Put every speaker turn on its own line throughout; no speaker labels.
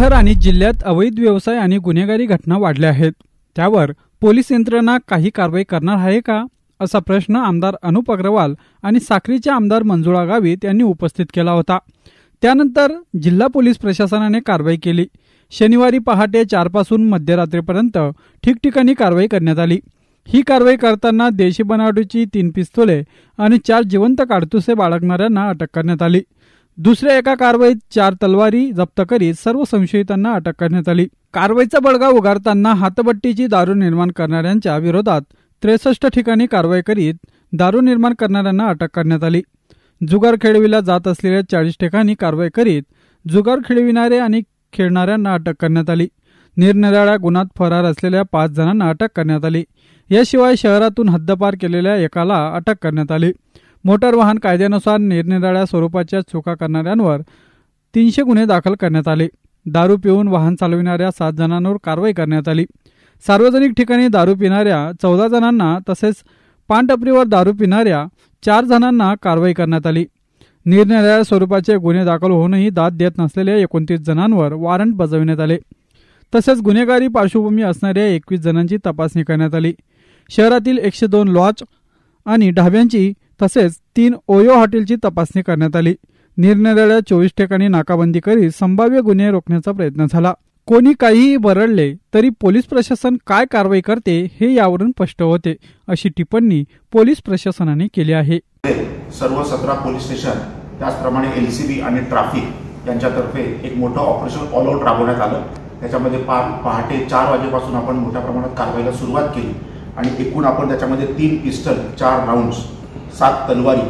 शहर आणि जिल्ह्यात अवैध व्यवसाय आणि गुन्हेगारी घटना वाढल्या आहेत। त्यावर पोलीस यंत्रणा काही कारवाई करणार आहे का, असा प्रश्न आमदार अनुप अग्रवाल आणि साक्रीचे आमदार मंजुळा गावित यांनी उपस्थित केला होता। त्यानंतर जिल्हा पोलीस प्रशासनाने कारवाई केली। शनिवारी पहाटे 4 पासून मध्यरात्रीपर्यंत ठिकठिकाणी कारवाई करण्यात आली। ही कारवाई करताना देशी बनावटीची 3 पिस्तुले आणि 4 जिवंत काडतुसे बाळगणाऱ्यांना अटक करण्यात आली। दुसऱ्या एका कारवाईत 4 तलवारी जप्त करीत सर्व संशयितांना अटक करण्यात आली। कारवाईचा बडगा उगारताना हातभट्टीची दारू निर्माण करणाऱ्यांच्या विरोधात 63 ठिकाणी कारवाई करीत दारू निर्माण करणाऱ्यांना अटक करण्यात आली। जुगार खेळविला जात असलेल्या 40 ठिकाणी कारवाई करीत जुगार खेळविणारे आणि खेळणाऱ्यांना अटक करण्यात आली। निरनिराळ्या गुन्ह्यात फरार असलेल्या 5 जणांना अटक करण्यात आली। याशिवाय शहरातून हद्दपार केलेल्या एकाला अटक करण्यात आली। मोटार वाहन कायद्यानुसार निरनिराळ्या स्वरूपाच्या चुका करणाऱ्यांवर 300 गुन्हे दाखल करण्यात आले। दारू पिऊन वाहन चालविणाऱ्या 7 जणांवर कारवाई करण्यात आली। सार्वजनिक ठिकाणी दारू पिणाऱ्या 14 जणांना तसेच पानटपरीवर दारू पिणाऱ्या 4 जणांना कारवाई करण्यात आली। निरनिराळ्या स्वरूपाचे गुन्हे दाखल होऊनही दाद देत नसलेल्या 29 जणांवर वॉरंट बजावण्यात आले। तसेच गुन्हेगारी पार्श्वभूमी असणाऱ्या 21 जणांची तपासणी करण्यात आली। शहरातील 102 लॉज आणि ढाब्यांची तसेच 3 ओयो हॉटेलची तपासणी करण्यात आली। निरनिराळ्या 24 ठिकाणी नाकाबंदी करीत संभाव्य गुन्हे रोखण्याचा प्रयत्न झाला। कोणी काहीही बरडले तरी पोलीस प्रशासन काय कारवाई करते हे यावरून स्पष्ट होते, अशी टिप्पणी पोलीस प्रशासनाने केली आहे।
सर्व 17 पोलीस स्टेशन त्याचप्रमाणे एलसीबी आणि ट्रॅफिक यांच्यातर्फे एक मोठं ऑपरेशन ऑल आउट राबवण्यात आलं। त्याच्यामध्ये पहाटे 4 वाजेपासून आपण मोठ्या प्रमाणात कारवाईला सुरुवात केली आणि एकूण आपण त्याच्यामध्ये 3 पिस्टल, 4 राऊंड्स, 7 तलवारी,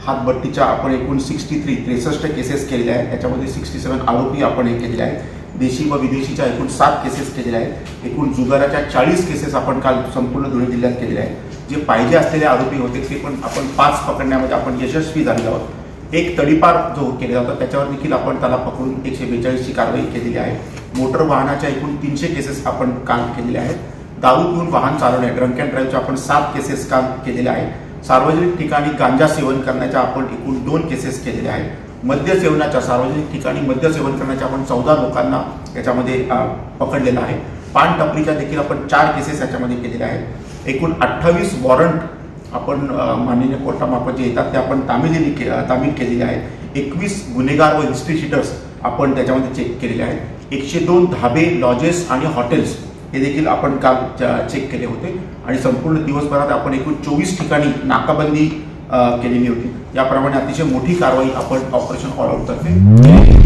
हातभट्टीच्या आपण एकूण 63 केसेस केलेल्या आहेत। त्याच्यामध्ये 67 आरोपी आपण हे केलेले आहेत। देशी व विदेशीच्या एकूण 7 केसेस केलेल्या आहेत। एकूण जुगाराच्या 40 केसेस आपण काल संपूर्ण धुळे जिल्ह्यात केलेल्या आहेत। जे पाहिजे असलेले आरोपी होते ते पण आपण 5 पकडण्यामध्ये आपण यशस्वी झालेलो आहोत। एक तडीपार जो केला होता त्याच्यावर देखील आपण त्याला पकडून 142 ची कारवाई केलेली आहे। मोटर वाहनाच्या एकूण 300 केसेस आपण काल केलेल्या आहेत। दारू पिऊन वाहन चालवणे, ड्रंक अँड ड्राईव्हच्या आपण 7 केसेस काल केलेल्या आहेत। सार्वजनिक ठिकाणी गांजा सेवन करण्याच्या आपण एकूण 2 केसेस केलेल्या आहेत। मद्य सेवनाच्या सार्वजनिक ठिकाणी मद्य सेवन करण्याच्या आपण 14 लोकांना याच्यामध्ये पकडलेलं आहे। पान टपरीच्या देखील आपण 4 केसेस याच्यामध्ये केलेल्या आहेत। एकूण 28 वॉरंट आपण माननीय कोर्टामार्फत जे येतात ते आपण तामील केलेले आहेत। 21 गुन्हेगार व हिस्ट्री शीटर्स आपण त्याच्यामध्ये चेक केलेले आहेत। 102 धाबे, लॉजेस आणि हॉटेल्स हे देखील आपण काल चेक केले होते आणि संपूर्ण दिवसभरात आपण एकूण 24 ठिकाणी नाकाबंदी केलेली होती। याप्रमाणे अतिशय मोठी कारवाई आपण ऑपरेशन ऑल आउट तर्फे